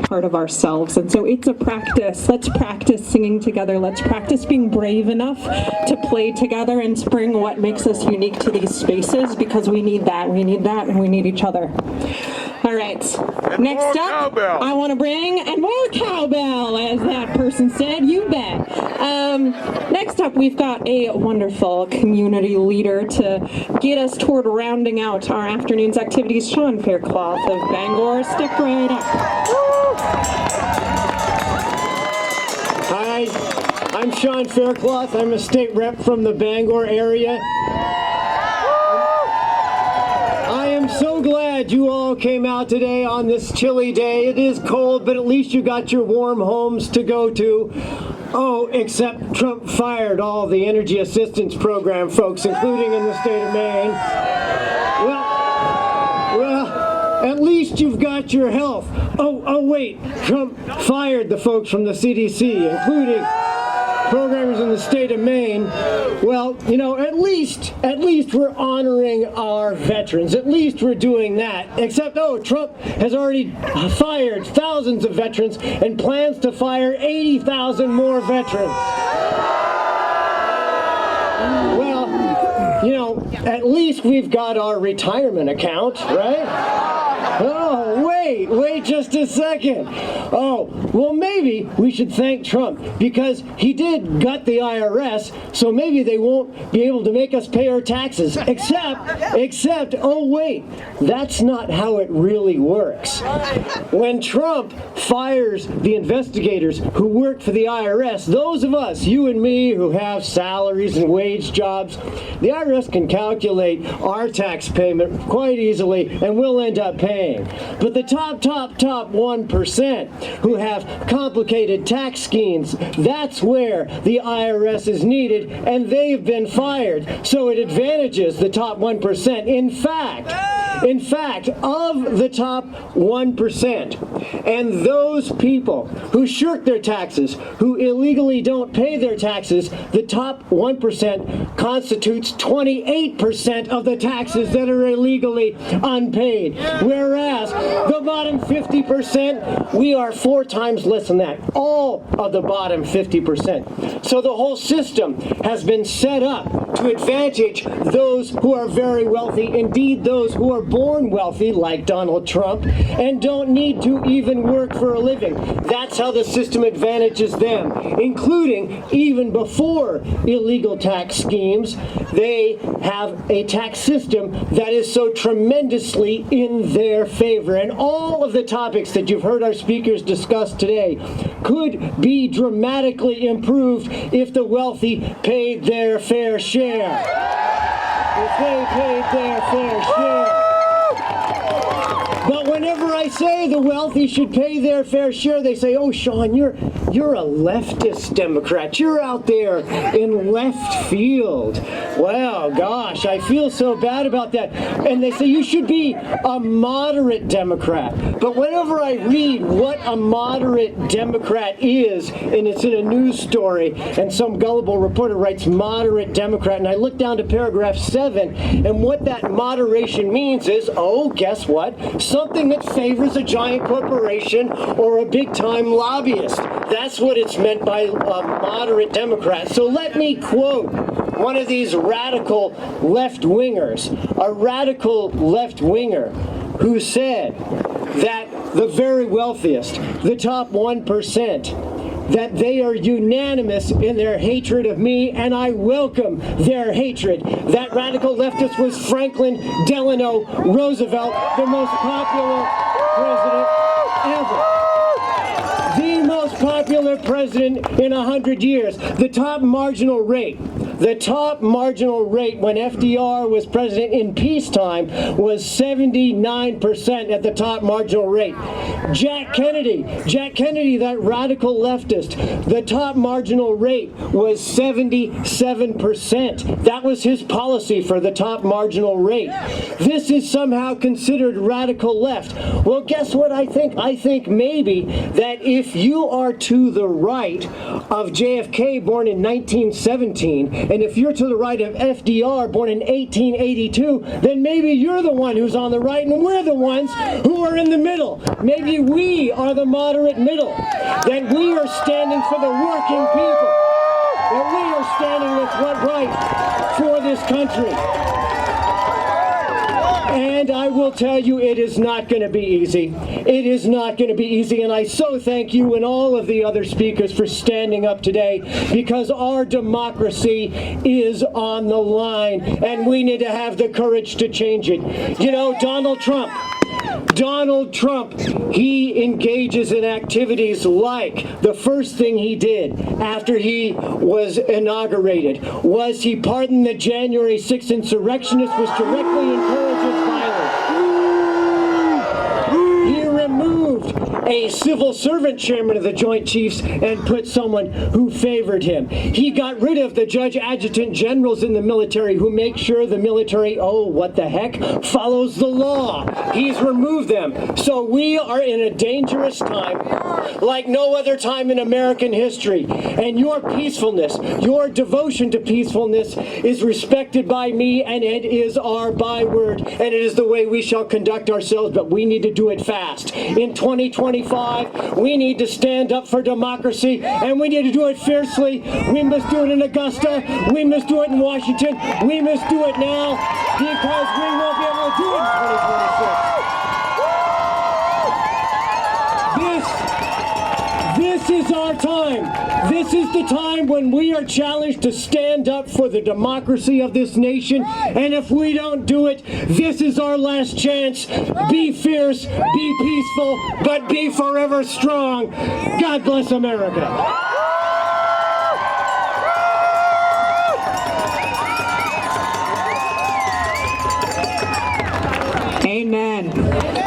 part of ourselves. And so it's a practice. Let's practice singing together. Let's practice being brave enough to play together and bring what makes us unique to these spaces, because we need that, and we need each other. All right, next up, cowbell. I want to bring, and more cowbell, as that person said, you bet. Next up, we've got a wonderful community leader to get us toward rounding out our afternoon's activities, Sean Faircloth of Bangor. Step right up. Hi, I'm Sean Faircloth. I'm a state rep from the Bangor area. I am so glad you all came out today on this chilly day. It is cold, but at least you got your warm homes to go to. Oh, except Trump fired all the energy assistance program folks, including in the state of Maine. Well, at least you've got your health. Oh, wait, Trump fired the folks from the CDC, including programmers in the state of Maine. Well, you know, at least we're honoring our veterans. At least we're doing that. Except, Trump has already fired thousands of veterans and plans to fire 80,000 more veterans. Well, you know, at least we've got our retirement account, right? Oh, wait just a second. Oh, well, maybe we should thank Trump because he did gut the IRS, so maybe they won't be able to make us pay our taxes. Except, oh, wait, that's not how it really works. When Trump fires the investigators who work for the IRS, those of us, you and me, who have salaries and wage jobs, the IRS can calculate our tax payment quite easily, and we'll end up paying. But the top 1% who have complicated tax schemes, that's where the IRS is needed, and they've been fired. So it advantages the top 1%. In fact, of the top 1%, and those people who shirk their taxes, who illegally don't pay their taxes, the top 1% constitutes 28% of the taxes that are illegally unpaid. Whereas the bottom 50%, we are 4 times less than that. All of the bottom 50%. So the whole system has been set up to advantage those who are very wealthy, indeed those who are born wealthy, like Donald Trump, and don't need to even work for a living. That's how the system advantages them, including even before illegal tax schemes. They have a tax system that is so tremendously in their favor. And all of the topics that you've heard our speakers discuss today could be dramatically improved if the wealthy paid their fair share. If they paid their fair share. But whenever I say the wealthy should pay their fair share, they say, "Oh, Sean, you're a leftist Democrat. You're out there in left field." Well, gosh, I feel so bad about that. And they say you should be a moderate Democrat. But whenever I read what a moderate Democrat is, and it's in a news story, and some gullible reporter writes moderate Democrat, and I look down to paragraph 7, and what that moderation means is, guess what? Something that favors a giant corporation or a big-time lobbyist. That's what it's meant by a moderate Democrat. So let me quote one of these radical left-wingers, a radical left-winger who said that the very wealthiest, the top 1%, that they are unanimous in their hatred of me, and I welcome their hatred. That radical leftist was Franklin Delano Roosevelt, the most popular president ever. The most popular president in 100 years. The top marginal rate when FDR was president in peacetime was 79% at the top marginal rate. Jack Kennedy, that radical leftist, the top marginal rate was 77%. That was his policy for the top marginal rate. This is somehow considered radical left. Well, guess what I think? I think maybe that if you are to the right of JFK, born in 1917, And if you're to the right of FDR, born in 1882, then maybe you're the one who's on the right and we're the ones who are in the middle. Maybe we are the moderate middle. That we are standing for the working people. That we are standing with what's right for this country. And I will tell you, it is not going to be easy. It is not going to be easy, and I so thank you and all of the other speakers for standing up today, because our democracy is on the line, and we need to have the courage to change it. You know, Donald Trump, he engages in activities like the first thing he did after he was inaugurated was he pardoned the January 6th insurrectionists, which directly encourages violence. He removed a civil servant chairman of the Joint Chiefs and put someone who favored him. He got rid of the judge adjutant generals in the military who make sure the military, oh, what the heck, follows the law. He's removed them. So we are in a dangerous time like no other time in American history. And your peacefulness, your devotion to peacefulness is respected by me, and it is our byword, and it is the way we shall conduct ourselves, but we need to do it fast. In 2025, we need to stand up for democracy, and we need to do it fiercely. We must do it in Augusta. We must do it in Washington. We must do it now, because we won't be able to do it in 2026. This is our time. This is the time when we are challenged to stand up for the democracy of this nation. And if we don't do it, this is our last chance. Be fierce, be peaceful, but be forever strong. God bless America. Amen.